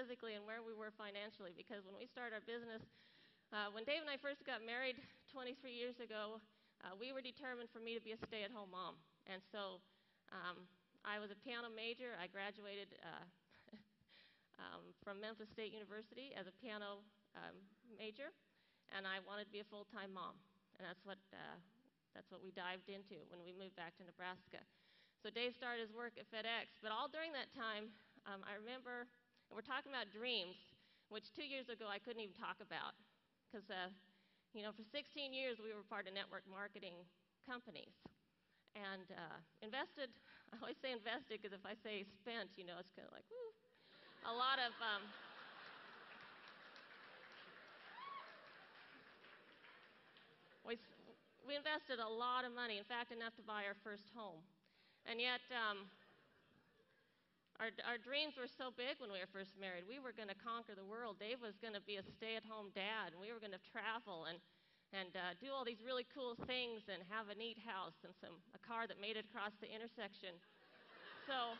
physically and where we were financially, because when we started our business, when Dave and I first got married 23 years ago, we were determined for me to be a stay-at-home mom. And so I was a piano major. I graduated from Memphis State University as a piano major, and I wanted to be a full-time mom. And that's what we dived into when we moved back to Nebraska. So Dave started his work at FedEx, but all during that time, I remember, and we're talking about dreams, which 2 years ago I couldn't even talk about, because for 16 years we were part of network marketing companies, and invested. I always say invested because if I say spent, it's kind of like woo, a lot of. We invested a lot of money, in fact, enough to buy our first home. And yet, our dreams were so big when we were first married. We were going to conquer the world. Dave was going to be a stay-at-home dad, and we were going to travel and do all these really cool things and have a neat house and a car that made it across the intersection. So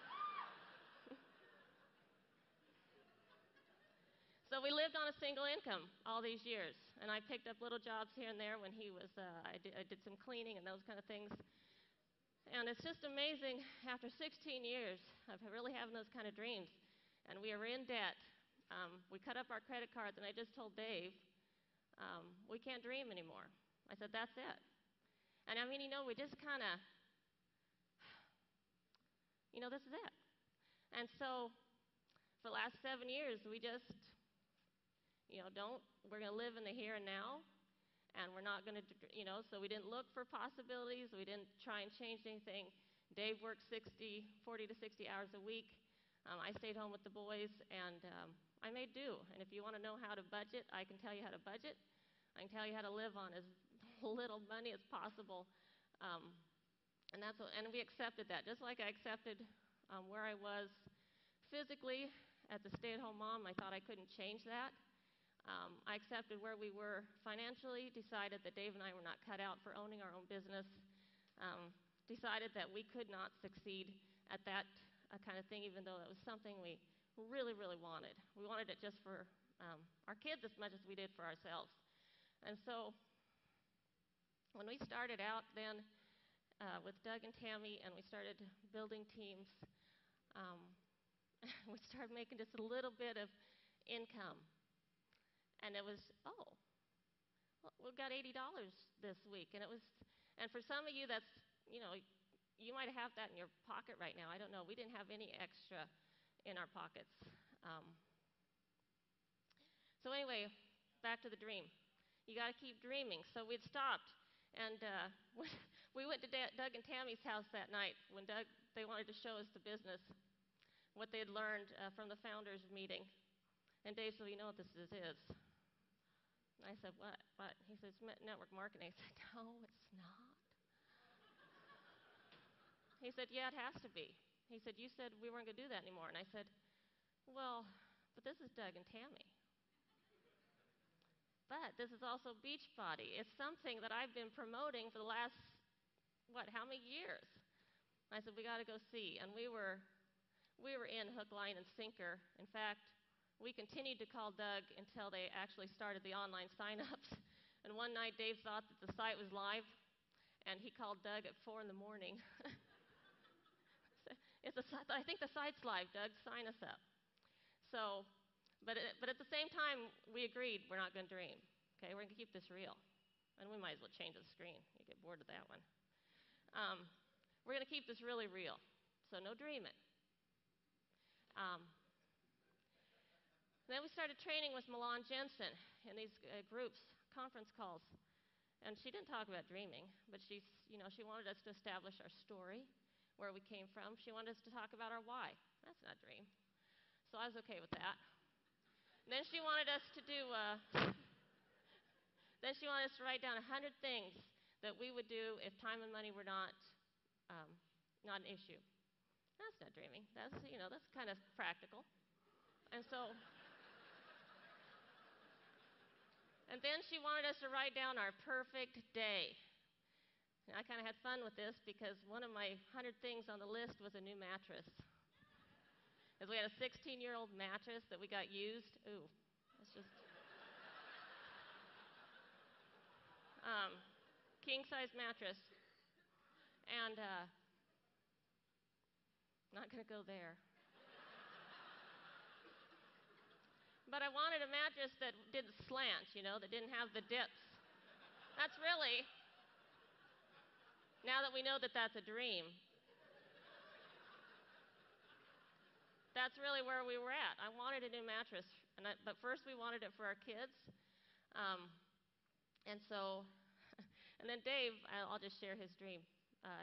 we lived on a single income all these years, and I picked up little jobs here and there when he was, I did some cleaning and those kind of things. And it's just amazing, after 16 years of really having those kind of dreams, and we were in debt. We cut up our credit cards, and I just told Dave, we can't dream anymore. I said, that's it. And I mean, we just kind of, this is it. And so for the last 7 years, we just, we're going to live in the here and now, and we're not going to, so we didn't look for possibilities. We didn't try and change anything. Dave worked 40 to 60 hours a week. I stayed home with the boys, and I made do. And if you want to know how to budget, I can tell you how to budget. I can tell you how to live on as little money as possible. And we accepted that, just like I accepted where I was physically as a stay-at-home mom. I thought I couldn't change that. I accepted where we were financially, decided that Dave and I were not cut out for owning our own business, decided that we could not succeed at that kind of thing, even though it was something we really, really wanted. We wanted it just for our kids as much as we did for ourselves. And so when we started out then with Doug and Tammy, and we started building teams, we started making just a little bit of income. And it was, well, we've got $80 this week. And for some of you, that's, you might have that in your pocket right now. I don't know. We didn't have any extra in our pockets. So anyway, back to the dream. You got to keep dreaming. So we'd stopped, and we went to Doug and Tammy's house that night when they wanted to show us the business, what they had learned from the founders meeting. And Dave said, you know what this is? I said, what? He said, it's network marketing. I said, no, it's not. He said, yeah, it has to be. He said, you said we weren't going to do that anymore. And I said, well, but this is Doug and Tammy. But this is also Beachbody. It's something that I've been promoting for the last, how many years? I said, we got to go see. And we were in hook, line, and sinker. In fact, we continued to call Doug until they actually started the online sign-ups. And one night, Dave thought that the site was live, and he called Doug at 4 in the morning. I think the site's live, Doug, sign us up. So, but at the same time, we agreed we're not going to dream. Okay, we're going to keep this real. And we might as well change the screen. You get bored of that one. We're going to keep this really real. So no dreaming. Then we started training with Milan Jensen in these groups, conference calls. And she didn't talk about dreaming, but she wanted us to establish our story, where we came from. She wanted us to talk about our why. That's not a dream. So I was okay with that. And then she wanted us to write down 100 things that we would do if time and money were not an issue. That's not dreaming. That's kind of practical. And then she wanted us to write down our perfect day. And I kind of had fun with this because one of my 100 things on the list was a new mattress. Because we had a 16-year-old mattress that we got used. Ooh, it's just king-size mattress. And not going to go there. But I wanted a mattress that didn't slant, that didn't have the dips. That's really, now that we know that that's a dream, that's really where we were at. I wanted a new mattress, but first we wanted it for our kids. And then Dave, I'll just share his dream.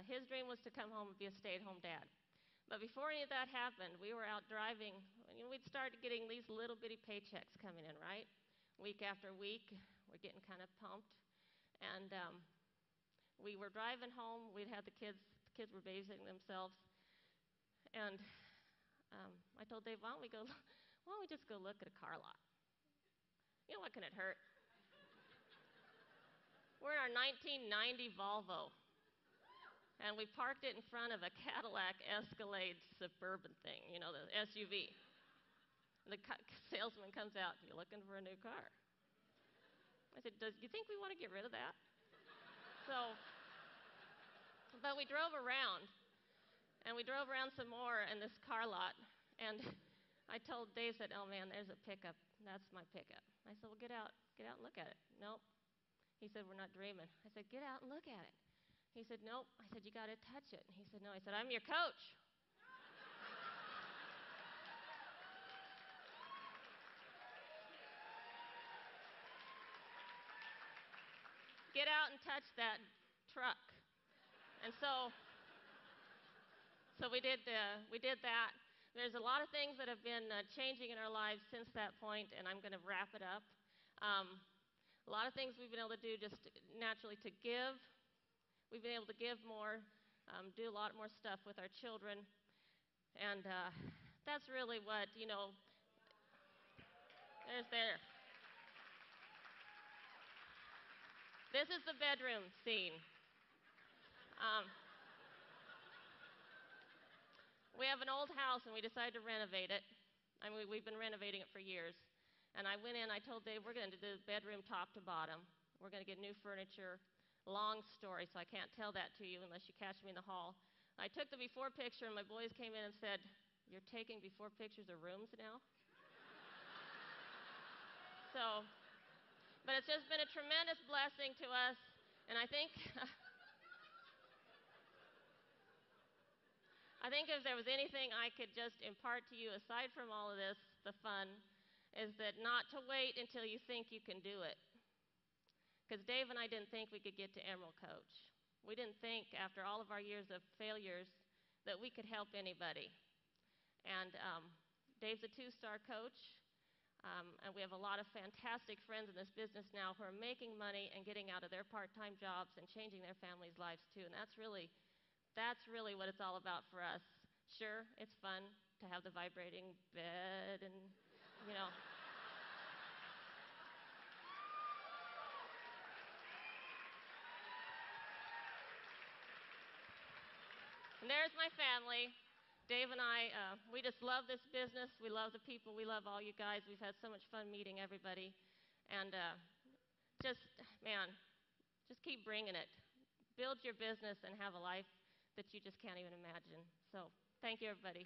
His dream was to come home and be a stay-at-home dad. But before any of that happened, we were out driving. We'd started getting these little bitty paychecks coming in, right? Week after week, we're getting kind of pumped. And we were driving home. We'd had the kids were babysitting themselves. And I told Dave, why don't we just go look at a car lot? What can it hurt? We're in our 1990 Volvo. And we parked it in front of a Cadillac Escalade Suburban thing, the SUV. And the salesman comes out, "You looking for a new car?" I said, "Do you think we want to get rid of that?" But we drove around, and we drove around some more in this car lot. And I told Dave, said, "Oh man, there's a pickup. That's my pickup." I said, "Well, get out and look at it." "Nope." He said, "We're not dreaming." I said, "Get out and look at it." He said, "Nope." I said, "You got to touch it." He said, "No." I said, "I'm your coach." Get out and touch that truck. And so we did that. There's a lot of things that have been changing in our lives since that point, and I'm going to wrap it up. A lot of things we've been able to do just naturally to give. We've been able to give more, do a lot more stuff with our children. And that's really what, there. This is the bedroom scene. We have an old house, and we decided to renovate it. We've been renovating it for years. And I went in, I told Dave, we're going to do the bedroom top to bottom. We're going to get new furniture. Long story, so I can't tell that to you unless you catch me in the hall. I took the before picture, and my boys came in and said, "You're taking before pictures of rooms now?" But it's just been a tremendous blessing to us, and I think if there was anything I could just impart to you aside from all of this, the fun, is that not to wait until you think you can do it. Because Dave and I didn't think we could get to Emerald Coach. We didn't think, after all of our years of failures, that we could help anybody. And Dave's a 2-star coach, and we have a lot of fantastic friends in this business now who are making money and getting out of their part-time jobs and changing their families' lives too. And that's really what it's all about for us. Sure, it's fun to have the vibrating bed and, And there's my family. Dave and I, we just love this business. We love the people. We love all you guys. We've had so much fun meeting everybody. And just keep bringing it. Build your business and have a life that you just can't even imagine. So thank you, everybody.